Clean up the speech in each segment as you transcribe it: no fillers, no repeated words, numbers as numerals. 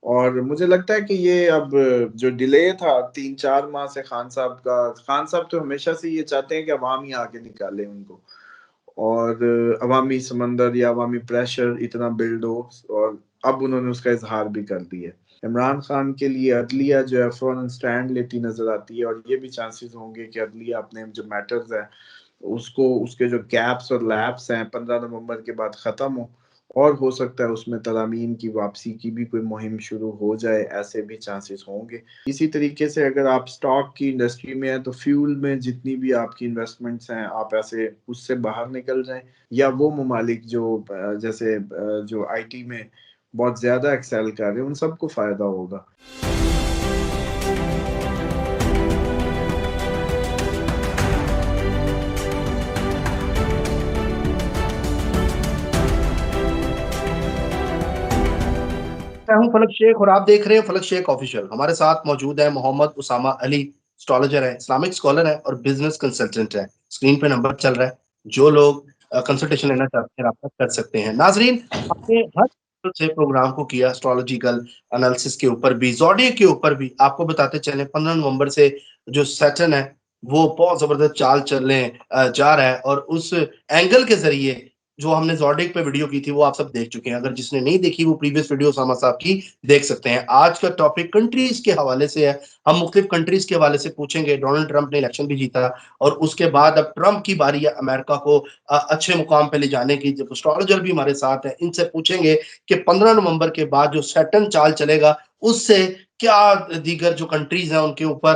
और मुझे लगता है कि ये अब जो डिले था 3-4 माह से खान साहब का, खान साहब तो हमेशा से ये चाहते हैं कि अवाम ही आके निकाले उनको, और अवामी समंदर या अवामी प्रेशर इतना बिल्ड हो, और अब उन्होंने उसका इजहार भी कर दिया है। इमरान खान के लिए अदलिया जो है फौरन स्टैंड लेती नजर आती है, और ये भी चांसेस होंगे कि अदलिया अपने जो मैटर्स है उसको, उसके जो गैप्स और लैप्स हैं 15 नवंबर के बाद ख़त्म हो, और हो सकता है उसमें तरामीम की वापसी की भी कोई मुहिम शुरू हो जाए, ऐसे भी चांसेस होंगे। इसी तरीके से अगर आप स्टॉक की इंडस्ट्री में हैं तो फ्यूल में जितनी भी आपकी इन्वेस्टमेंट्स हैं आप ऐसे उससे बाहर निकल जाएं, या वो ममालिक जो जैसे जो आईटी में बहुत ज़्यादा एक्सेल कर रहे हैं उन सबको फ़ायदा होगा। मैं हूं फलक शेख और आप देख रहे हैं फलक शेख ऑफिशियल। हमारे साथ मौजूद है मोहम्मद उसामा अली। एस्ट्रोलॉजर है, इस्लामिक स्कॉलर है और बिजनेस कंसल्टेंट है। स्क्रीन पे नंबर चल रहा है, जो लोग कंसल्टेशन लेना चाहते हैं रब्ता कर सकते हैं। नाजरीन, आपने हर से प्रोग्राम को किया एस्ट्रोलॉजिकल एनालिसिस के ऊपर भी, ज़ोडिएक के ऊपर भी। आपको बताते चले 15 नवंबर से जो सैटर्न है वो बहुत जबरदस्त चाल चलने जा रहा है, और उस एंगल के जरिए जो हमने ज़ोडिएक पे वीडियो की थी वो आप सब देख चुके हैं। अगर जिसने नहीं देखी वो प्रीवियस वीडियो उसामा साहब की देख सकते हैं। आज का टॉपिक कंट्रीज के हवाले से है। हम मुख्तलिफ कंट्रीज के हवाले से पूछेंगे। डोनाल्ड ट्रंप ने इलेक्शन भी जीता, और उसके बाद अब ट्रंप की बारी है अमेरिका को अच्छे मुकाम पे ले जाने की। जब एस्ट्रोलॉजर भी हमारे साथ है, इनसे पूछेंगे कि 15 नवंबर के बाद जो सैटर्न चाल चलेगा उससे क्या दीगर जो कंट्रीज हैं उनके ऊपर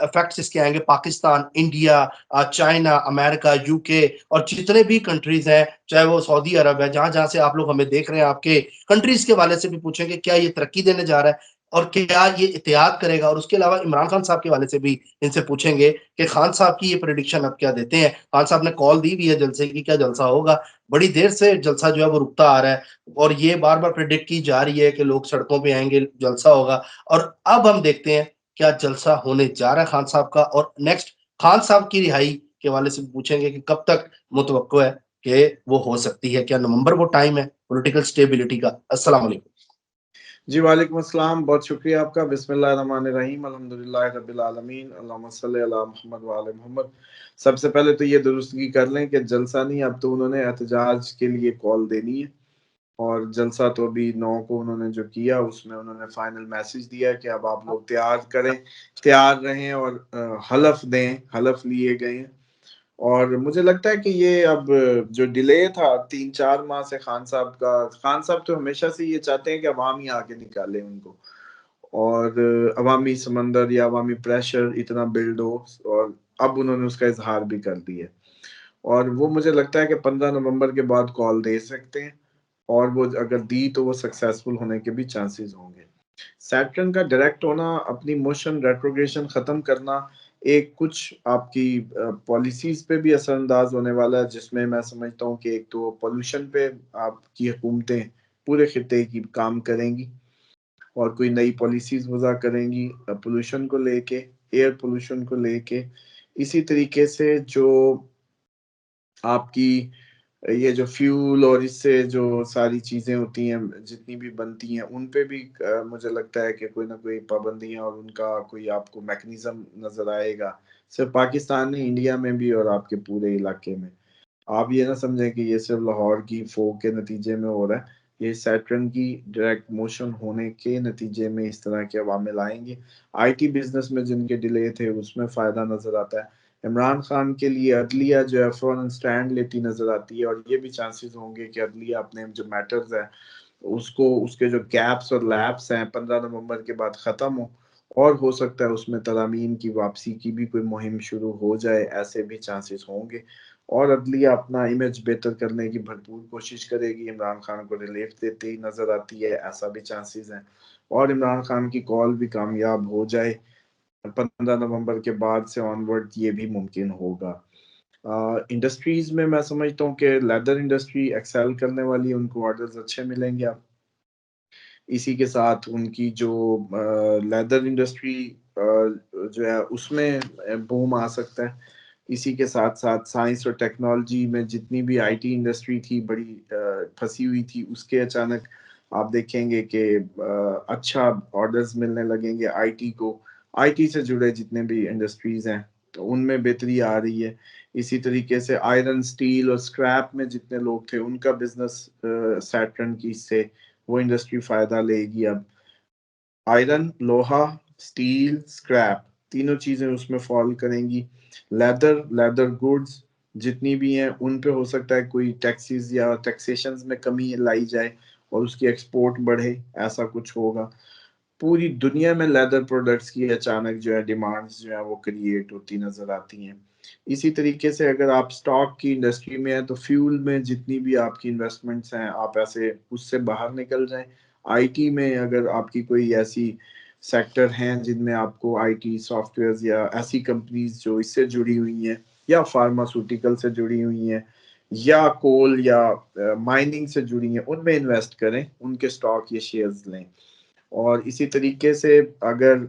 इफेक्ट्स इसके आएंगे। Pakistan, India, China, America, UK और जितने भी कंट्रीज हैं, चाहे वो सऊदी अरब है, जहां जहां से आप लोग हमें देख रहे हैं, आपके कंट्रीज के हवाले से भी पूछेंगे क्या ये तरक्की देने जा रहा है और क्या ये इतिहाद करेगा। और उसके अलावा इमरान खान साहब के हवाले से भी इनसे पूछेंगे कि खान साहब की ये प्रेडिक्शन अब क्या देते हैं। खान साहब ने कॉल दी भी है जलसे की, क्या जलसा होगा। बड़ी देर से जलसा जो है वो रुकता आ रहा है, और ये बार बार प्रेडिक्ट की जा रही है कि लोग सड़कों पे आएंगे, जलसा होगा। और अब हम देखते हैं क्या जलसा होने जा रहा है खान साहब का। और नेक्स्ट खान साहब की रिहाई के हवाले से पूछेंगे कि कब तक मुतवक्को है कि वो हो सकती है, क्या नवंबर वो टाइम है पॉलिटिकल स्टेबिलिटी का। अस्सलाम वालेकुम। जी वालेकुम अस्सलाम, बहुत शुक्रिया आपका। बिस्मिल्लाहिर्रहमानिर्रहीम, अल्हम्दुलिल्लाहि रब्बिल आलमीन, अल्लाहुम्मा सल्लि अला मुहम्मद व आले मोहम्मद। सबसे पहले तो ये दुरुस्तगी कर लें कि जलसा नहीं, अब तो उन्होंने एहतजाज के लिए कॉल देनी है, और जलसा तो अभी 9 को उन्होंने जो किया उसमें उन्होंने फाइनल मैसेज दिया है कि अब आप लोग तैयार करें, तैयार रहें, और हलफ दें, हलफ लिए गए हैं। और मुझे लगता है कि ये अब जो डिले था 3-4 माह से खान साहब का, खान साहब तो हमेशा से ये चाहते हैं कि अवाम ही आके निकाले उनको, और अवामी समंदर या अवामी प्रेशर इतना बिल्ड हो, और अब उन्होंने उसका इजहार भी कर दिया है। और वो मुझे लगता है कि 15 नवंबर के बाद कॉल दे सकते हैं, और वो अगर दी तो वो सक्सेसफुल होने के भी चांसेस होंगे। सैटर्न का डायरेक्ट होना, अपनी मोशन रेट्रोग्रेशन खत्म करना, एक कुछ आपकी पॉलिसीज पे भी असरअंदाज होने वाला है, जिसमें मैं समझता हूँ कि एक तो पोल्यूशन पे आपकी हुकूमतें पूरे खित्ते की काम करेंगी, और कोई नई पॉलिसीज वज़ा करेंगी पोल्यूशन को लेके, एयर पोल्यूशन को लेके। इसी तरीके से जो आपकी ये जो फ्यूल और इससे जो सारी चीज़ें होती हैं जितनी भी बनती हैं उन पे भी मुझे लगता है कि कोई ना कोई पाबंदियाँ और उनका कोई आपको मैकेनिज्म नज़र आएगा, सिर्फ पाकिस्तान नहीं, इंडिया में भी और आपके पूरे इलाके में। आप ये ना समझें कि ये सिर्फ लाहौर की फ़ोग के नतीजे में हो रहा है, ये सैटर्न की डायरेक्ट मोशन होने के नतीजे में इस तरह के अवामिल आएँगे। आईटी बिज़नेस में जिनके डिले थे उसमें फ़ायदा नज़र आता है। इमरान खान के लिए अदलिया जो है फ़ौरन स्टैंड लेती नज़र आती है, और ये भी चांसेस होंगे कि अदलिया अपने जो मैटर्स हैं उसको, उसके जो गैप्स और लैप्स हैं 15 नवंबर के बाद ख़त्म हो, और हो सकता है उसमें तरामीम की वापसी की भी कोई मुहिम शुरू हो जाए, ऐसे भी चांसेस होंगे। और अदलिया अपना इमेज बेहतर करने की भरपूर कोशिश करेगी, इमरान खान को रिलीफ देते ही नज़र आती है, ऐसा भी चांसेस हैं। और इमरान खान की कॉल भी कामयाब हो जाए 15 नवंबर के बाद से ऑनवर्ड, ये भी मुमकिन होगा। इंडस्ट्रीज में मैं समझता हूँ कि लेदर इंडस्ट्री एक्सेल करने वाली है, उनको ऑर्डर्स अच्छे मिलेंगे अब। इसी के साथ उनकी जो लेदर इंडस्ट्री जो है उसमें बूम आ सकता है। इसी के साथ साथ साइंस और टेक्नोलॉजी में जितनी भी आईटी इंडस्ट्री थी बड़ी फंसी हुई थी, उसके अचानक आप देखेंगे कि अच्छा ऑर्डर्स मिलने लगेंगे आईटी को, आईटी से जुड़े जितने भी इंडस्ट्रीज हैं तो उनमें बेहतरी आ रही है। इसी तरीके से आयरन, स्टील और स्क्रैप में जितने लोग थे उनका बिजनेस सैटर्न की से वो इंडस्ट्री फायदा लेगी अब। आयरन, लोहा, स्टील, स्क्रैप, तीनों चीजें उसमें फॉल करेंगी। लेदर गुड्स जितनी भी हैं उन पे हो सकता है कोई टैक्सेस या टैक्सेशंस में कमी लाई जाए और उसकी एक्सपोर्ट बढ़े, ऐसा कुछ होगा। पूरी दुनिया में लेदर प्रोडक्ट्स की अचानक जो है डिमांड्स जो है वो क्रिएट होती नजर आती हैं। इसी तरीके से अगर आप स्टॉक की इंडस्ट्री में हैं तो फ्यूल में जितनी भी आपकी इन्वेस्टमेंट्स हैं आप ऐसे उससे बाहर निकल जाएं। आईटी में अगर आपकी कोई ऐसी सेक्टर हैं जिनमें आपको आईटी सॉफ्टवेयर या ऐसी कंपनीज जो इससे जुड़ी हुई हैं या फार्मास्यूटिकल से जुड़ी हुई हैं या कोल या माइनिंग से जुड़ी हैं उनमें इन्वेस्ट करें, उनके स्टॉक या शेयर्स लें। और इसी तरीके से अगर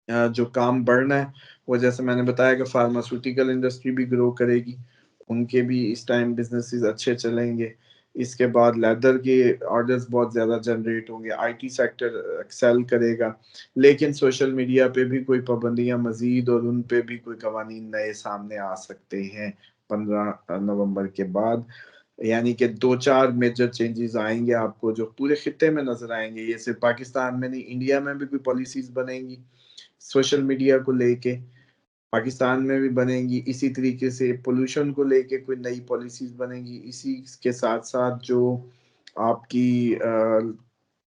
जो काम बढ़ना है वो जैसे मैंने बताया कि फार्मास्यूटिकल इंडस्ट्री भी ग्रो करेगी, उनके भी इस टाइम बिजनेसेस अच्छे चलेंगे। इसके बाद लेदर के ऑर्डर्स बहुत ज़्यादा जनरेट होंगे, आईटी सेक्टर एक्सेल करेगा। लेकिन सोशल मीडिया पे भी कोई पाबंदियां मजीद और उन पे भी कोई कवानीन नए सामने आ सकते हैं 15 नवंबर के बाद। यानी कि 2-4 मेजर चेंजेस आएंगे आपको जो पूरे खित्ते में नजर आएंगे। ये सिर्फ पाकिस्तान में नहीं, इंडिया में भी कोई पॉलिसीज बनेंगी सोशल मीडिया को लेके, पाकिस्तान में भी बनेंगी। इसी तरीके से पोल्यूशन को लेके कोई नई पॉलिसीज बनेंगी। इसी के साथ साथ जो आपकी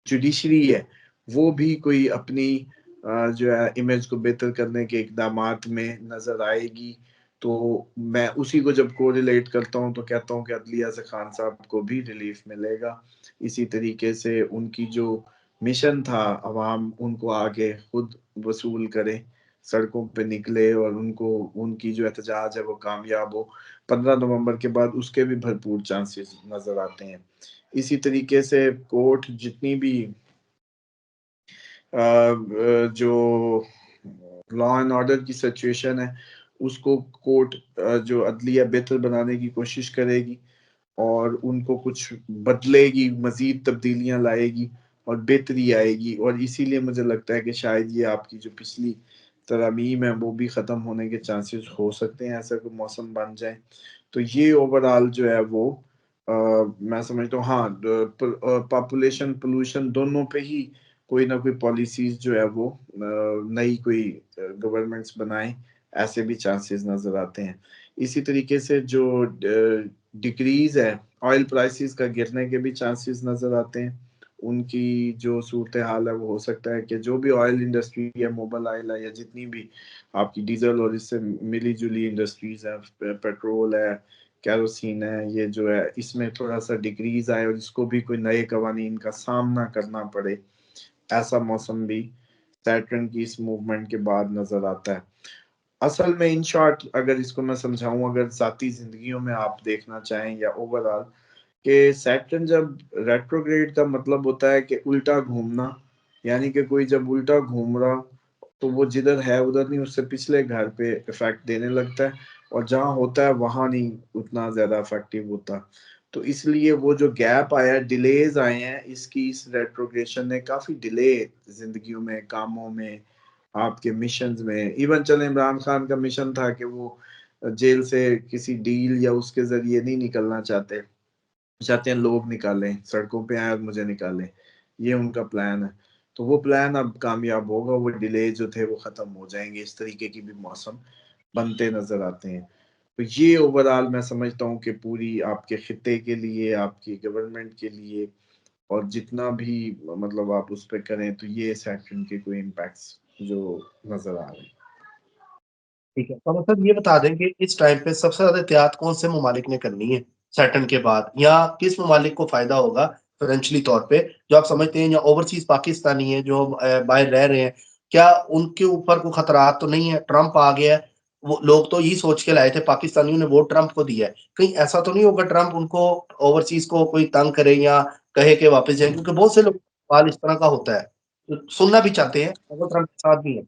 जुडिशरी है वो भी कोई अपनी जो है इमेज को बेहतर करने के इकदामात में नजर आएगी। तो मैं उसी को जब कोरिलेट करता हूँ तो कहता हूँ कि अदलिया से खान साहब को भी रिलीफ मिलेगा। इसी तरीके से उनकी जो मिशन था अवाम उनको आगे खुद वसूल करे, सड़कों पे निकले और उनको उनकी जो एहतजाज है वो कामयाब हो 15 नवंबर के बाद, उसके भी भरपूर चांसेस नजर आते हैं। इसी तरीके से कोर्ट जितनी भी जो लॉ एंड ऑर्डर की सिचुएशन है उसको कोर्ट जो अदलिया बेहतर बनाने की कोशिश करेगी और उनको कुछ बदलेगी, मजीद तब्दीलियां लाएगी और बेहतरी आएगी। और इसीलिए मुझे लगता है कि शायद ये आपकी जो पिछली तरमीम है वो भी ख़त्म होने के चांसेस हो सकते हैं, ऐसा कोई मौसम बन जाए तो ये ओवरऑल जो है वो मैं समझता हूँ। हाँ, पॉपुलेशन पोल्यूशन दोनों पे ही कोई ना कोई पॉलिसीज जो है वो नई कोई गवर्नमेंट्स बनाए, ऐसे भी चांसेस नजर आते हैं। इसी तरीके से जो डिक्रीज है ऑयल प्राइसेस का गिरने के भी चांसेस नजर आते हैं। उनकी जो सूरत हाल है वो हो सकता है कि जो भी ऑयल इंडस्ट्री है, मोबाइल ऑयल है या जितनी भी आपकी डीजल और इससे मिली जुली इंडस्ट्रीज है, पेट्रोल है, केरोसिन है, ये जो है इसमें थोड़ा सा डिक्रीज आए और इसको भी कोई नए कवानीन का सामना करना पड़े, ऐसा मौसम भी सैटर्न की इस मूवमेंट के बाद नजर आता है। असल में इन शॉर्ट अगर इसको मैं समझाऊं, अगर जाती जिंदगियों में आप देखना चाहें या ओवरऑल, कि सैटर्न जब रेट्रोग्रेड का मतलब होता है कि उल्टा घूमना, यानी कि कोई जब उल्टा घूम रहा तो वो जिधर है उधर नहीं, उससे पिछले घर पे इफेक्ट देने लगता है और जहाँ होता है वहां नहीं उतना ज्यादा इफेक्टिव होता। तो इसलिए वो जो गैप आया, डिलेज आए हैं इसकी, इस रेट्रोग्रेशन ने काफी डिले जिंदगियों में, कामों में, आपके मिशंस में। इवन चले इमरान खान का मिशन था कि वो जेल से किसी डील या उसके जरिए नहीं निकलना चाहते, चाहते हैं लोग निकालें, सड़कों पे आए और मुझे निकालें, ये उनका प्लान है। तो वो प्लान अब कामयाब होगा, वो डिले जो थे वो खत्म हो जाएंगे, इस तरीके की भी मौसम बनते नजर आते हैं। तो ये ओवरऑल मैं समझता हूँ कि पूरी आपके खिते के लिए, आपकी गवर्नमेंट के लिए और जितना भी मतलब आप उस पर करें तो ये सेक्शन के कोई इम्पैक्ट्स जो नजर आ रहे हैं। ठीक है, तो मतलब ये बता दें कि इस टाइम पे सबसे ज्यादा एहतियात कौन से ममालिक ने करनी है सैटर्न के बाद, या किस ममालिक को फायदा होगा फाइनेंशियली तौर पे, जो आप समझते हैं, या ओवरसीज पाकिस्तानी है जो बाहर रह रहे हैं, क्या उनके ऊपर कोई खतरात तो नहीं है? ट्रंप आ गया है, वो लोग तो यही सोच के लाए थे, पाकिस्तानियों ने वोट ट्रंप को दिया है, कहीं ऐसा तो नहीं होगा ट्रंप उनको ओवरसीज को कोई तंग करे या कहे के वापस जाए? क्योंकि बहुत से लोग सवाल इस तरह का होता है, तो सुनना भी चाहते हैं अगर ट्रंप के साथ भी है।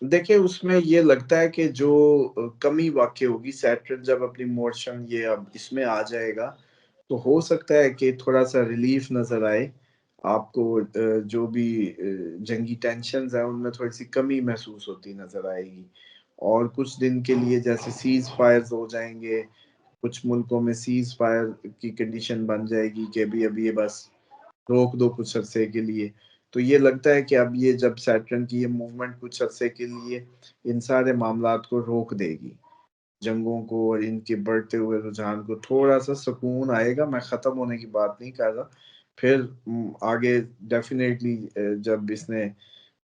देखिए उसमें ये लगता है कि जो कमी वाक़ई होगी, सैटर्न जब अपनी मोशन ये अब इसमें आ जाएगा तो हो सकता है कि थोड़ा सा रिलीफ नजर आए। आपको जो भी जंगी टेंशन्स हैं उनमें थोड़ी सी कमी महसूस होती नजर आएगी। और कुछ दिन के लिए जैसे सीज फायर्स हो जाएंगे, कुछ मुल्कों में सीज फायर की कंडीशन बन जाएगी कि अभी ये बस रोक दो कुछ अरसे के लिए। तो ये लगता है कि अब ये जब सैटर्न की ये मूवमेंट कुछ अरसे के लिए इन सारे मामलात को रोक देगी, जंगों को और इनके बढ़ते हुए रुझान को थोड़ा सा सुकून आएगा। मैं खत्म होने की बात नहीं कर रहा। फिर आगे डेफिनेटली जब इसने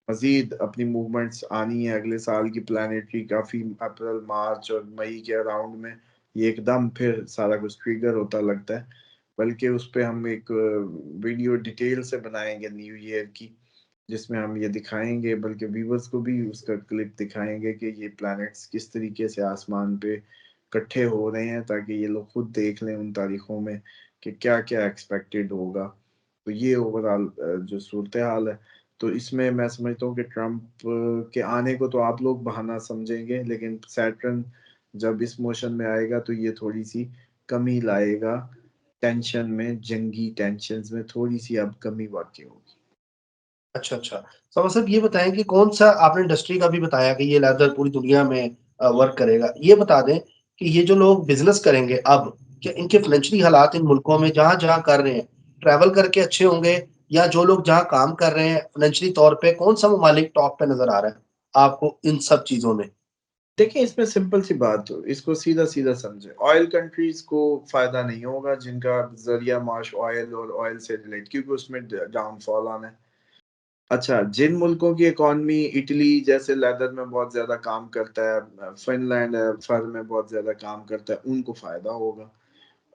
मजीद अपनी मूवमेंट्स आनी है अगले साल की प्लानिटरी, काफी अप्रैल मार्च और मई के अराउंड में ये एकदम फिर सारा कुछ ट्रिगर होता लगता है। बल्कि उस पे हम एक वीडियो डिटेल से बनाएंगे न्यू ईयर की, जिसमें हम ये दिखाएंगे, बल्कि व्यूवर्स को भी उसका क्लिप दिखाएंगे कि ये प्लैनेट्स किस तरीके से आसमान पे इकट्ठे हो रहे हैं, ताकि ये लोग खुद देख लें उन तारीखों में कि क्या क्या एक्सपेक्टेड होगा। तो ये ओवरऑल जो सूरत हाल है। तो इसमें मैं समझता हूँ कि ट्रम्प के आने को तो आप लोग बहाना समझेंगे, लेकिन सैटर्न जब इस मोशन में आएगा तो ये थोड़ी सी कमी लाएगा टेंशन में, जंगी टेंशन में थोड़ी सी अब कमी वाकई होगी। अच्छा, अच्छा। तो साहब ये बताएँ कि कौन-सा आपने इंडस्ट्री का भी बताया कि ये लेदर पूरी दुनिया में वर्क करेगा। ये बता दें कि ये जो लोग बिज़नेस करेंगे अब, क्या इनके फाइनेंशियली हालात इन मुल्कों में जहाँ-जहाँ कर रहे हैं, ट्रैवल करके अच्छे होंगे या जो लोग जहाँ काम कर रहे हैं फाइनेंशियली तौर पे कौन-सा ममालिक टॉप पे नज़र आ रहा है आपको इन सब चीज़ों में? देखिए, इसमें सिंपल सी बात हो, इसको सीधा-सीधा समझें। ऑयल कंट्रीज़ को फ़ायदा नहीं होगा जिनका ज़रिया माश ऑयल और ऑयल से रिलेट, क्योंकि उसमें ड डाउनफॉल आना है। अच्छा, जिन मुल्कों की इकॉनमी इटली जैसे लेदर में बहुत ज़्यादा काम करता है, फ़िनलैंड है, फर में बहुत ज़्यादा काम करता है, उनको फ़ायदा होगा।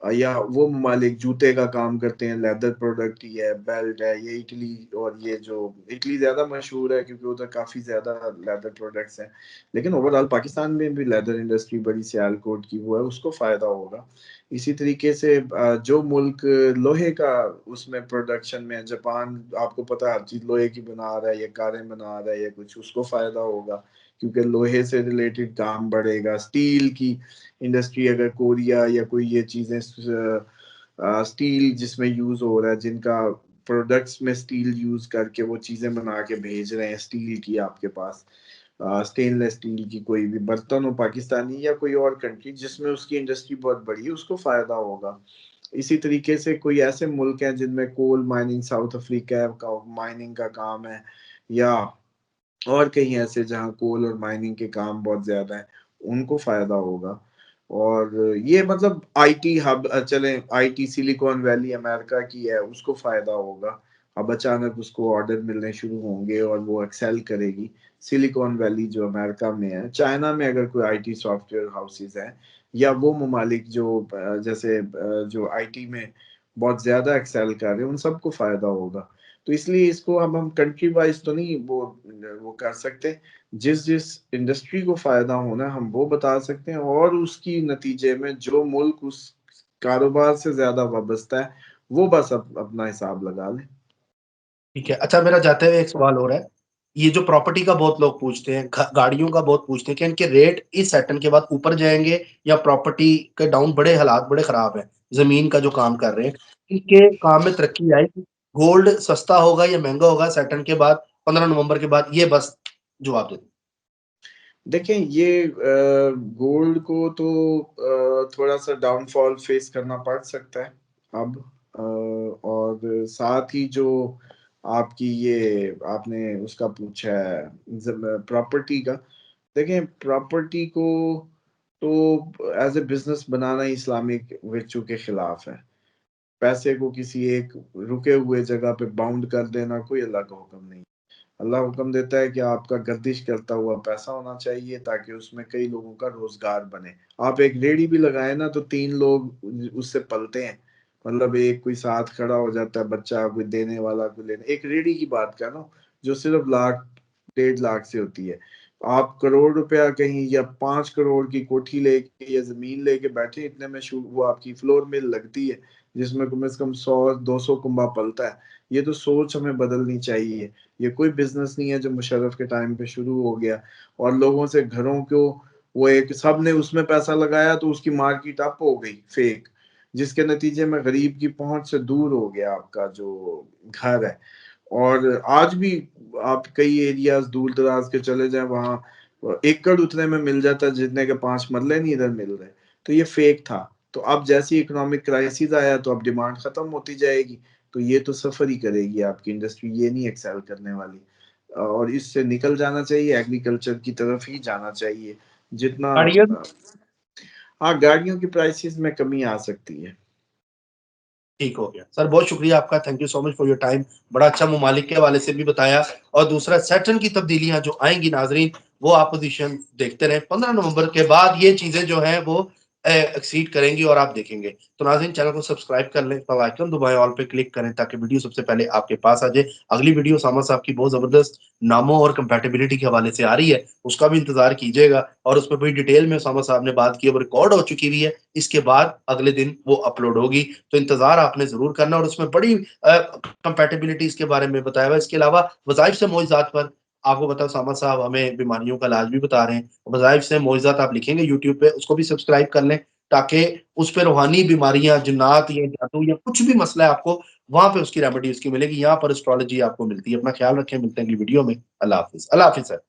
या वो ममालिक जूते का काम करते हैं, लेदर प्रोडक्ट ही है, बेल्ट है, ये इटली, और ये जो इटली ज़्यादा मशहूर है क्योंकि उधर काफ़ी ज़्यादा लेदर प्रोडक्ट्स हैं। लेकिन ओवरऑल पाकिस्तान में भी लेदर इंडस्ट्री बड़ी सियालकोट की वो है, उसको फ़ायदा होगा। इसी तरीके से जो मुल्क लोहे का उसमें प्रोडक्शन में है, जापान आपको पता है हर चीज़ लोहे की बना रहा है, या कारें बना रहा है या कुछ, उसको फ़ायदा होगा क्योंकि लोहे से रिलेटेड काम बढ़ेगा। स्टील की इंडस्ट्री अगर कोरिया या कोई ये चीज़ें स्टील जिसमें यूज़ हो रहा है, जिनका प्रोडक्ट्स में स्टील यूज़ करके वो चीज़ें बना के भेज रहे हैं स्टील की आपके पास, स्टेनलेस स्टील की कोई भी बर्तन हो पाकिस्तानी या कोई और कंट्री जिसमें उसकी इंडस्ट्री बहुत बड़ी है, उसको फ़ायदा होगा। इसी तरीके से कोई ऐसे मुल्क हैं जिनमें कोल माइनिंग, साउथ अफ्रीका का माइनिंग का काम है, या और कहीं ऐसे जहाँ कोल और माइनिंग के काम बहुत ज़्यादा है, उनको फ़ायदा होगा। और ये मतलब आईटी हब, चलें आईटी सिलिकॉन वैली अमेरिका की है, उसको फ़ायदा होगा। अब अचानक उसको ऑर्डर मिलने शुरू होंगे और वो एक्सेल करेगी। सिलिकॉन वैली जो अमेरिका में है, चाइना में अगर कोई आईटी सॉफ्टवेयर हाउसेज़ हैं, या वो ममालिक जो जैसे जो आईटी में बहुत ज़्यादा एक्सेल कर रहे हैं, उन सबको फ़ायदा होगा। तो इसलिए इसको अब हम कंट्री वाइज़ तो नहीं वो कर सकते। जिस-जिस इंडस्ट्री को फ़ायदा होना है हम वो बता सकते हैं, और उसकी नतीजे में जो मुल्क उस कारोबार से ज़्यादा वाबस्ता है, वो बस अपना हिसाब लगा लें। ठीक है। अच्छा मेरा जाते हुए एक सवाल और है। ये जो प्रॉपर्टी का बहुत लोग पूछते हैं, घ गाड़ियों का बहुत पूछते हैं कि इनके रेट इस सैटर्न के बाद ऊपर जाएँगे या प्रॉपर्टी के डाउन बड़े हालात बड़े खराब हैं, ज़मीन का जो काम कर रहे हैं, इनके काम में तरक्की आएगी? गोल्ड सस्ता होगा या महँगा होगा सैटर्न के बाद 15 नवंबर के बाद? ये बस जवाब दे दें। देखें, ये गोल्ड को तो थोड़ा-सा डाउनफॉल फेस करना पड़ सकता है अब। और साथ ही जो आपकी ये आपने उसका पूछा है प्रॉपर्टी का, देखें प्रॉपर्टी को तो as a business banana Islamic virtue के खिलाफ है। पैसे को किसी एक रुके हुए जगह पे बाउंड कर देना कोई अल्लाह का हुक्म नहीं। अल्लाह हुक्म देता है कि आपका गर्दिश करता हुआ पैसा होना चाहिए ताकि उसमें कई लोगों का रोजगार बने। आप एक रेडी भी लगाए ना तो 3 लोग उससे पलते हैं। मतलब एक कोई साथ खड़ा हो जाता है, बच्चा कोई देने वाला कोई लेने। एक रेडी की बात कर रहा हूँ जो सिर्फ लाख 1.5 लाख से होती है। आप करोड़ रुपया कहीं या 5 करोड़ की कोठी लेके या ज़मीन लेके बैठे, इतने में वो आपकी फ्लोर मिल लगती है जिसमें कम से कम 100-200 कुंबा पलता है। ये तो सोच हमें बदलनी चाहिए। ये कोई बिज़नेस नहीं है जो मुशर्रफ के टाइम पे शुरू हो गया और लोगों से घरों को वो एक सब ने उसमें पैसा लगाया तो उसकी मार्केट अप हो गई फेक। जिसके नतीजे में गरीब की पहुंच से दूर हो गया आपका जो घर है। और आज भी आप कई एरियाज दूर दराज के चले जाएं, वहां एकड़ उतने में मिल जाता है जितने के 5 मरले नहीं इधर मिल रहे। तो ये फेक था। तो अब जैसी इकोनॉमिक क्राइसिस आया तो अब डिमांड खत्म होती जाएगी, तो ये तो सफर ही करेगी आपकी इंडस्ट्री, ये नहीं एक्सेल करने वाली। और इससे निकल जाना चाहिए, एग्रीकल्चर की तरफ ही जाना चाहिए जितना। गाड़ियों हाँ, गाड़ियों की प्राइसेस में कमी आ सकती है। ठीक हो गया सर, बहुत शुक्रिया आपका, thank you so much for your time. बड़ा अच्छा मुमालिक के हवाले से भी बताया। और दूसरा सैटर्न की तब्दीलियां जो आएंगी नाजरीन, वो आप पोजीशन देखते रहे। 15 नवंबर के बाद ये चीजें जो हैं वो एक्सीड करेंगी और आप देखेंगे। तो नाज़रीन, चैनल को सब्सक्राइब कर लें, बेल आइकन दबाएं, ऑल पे क्लिक करें ताकि वीडियो सबसे पहले आपके पास आ जाए। अगली वीडियो सामा साहब की बहुत जबरदस्त नामों और कंपैटिबिलिटी के हवाले से आ रही है, उसका भी इंतजार कीजिएगा। और उसमें बड़ी डिटेल में सामा साहब ने बात की, अब रिकॉर्ड हो चुकी हुई है, इसके बाद अगले दिन वो अपलोड होगी। तो इंतजार आपने जरूर करना। और उसमें बड़ी कंपैटिबिलिटीज के बारे में बताया हुआ। इसके अलावा वज़ाइफ से मोइज़ात पर आपको बताओ, सामा साहब हमें बीमारियों का इलाज भी बता रहे हैं। वज़ाइफ से मोइज़ात आप लिखेंगे यूट्यूब पे, उसको भी सब्सक्राइब कर लें ताकि उस पे रूहानी बीमारियां, जिन्नात या जादू या कुछ भी मसला है आपको, वहां पे उसकी रेमेडी उसकी मिलेगी। यहाँ पर एस्ट्रोलॉजी आपको मिलती है। अपना ख्याल रखें, मिलते हैं अगली वीडियो में। अल्लाह हाफिज, अल्लाह हाफिज सर।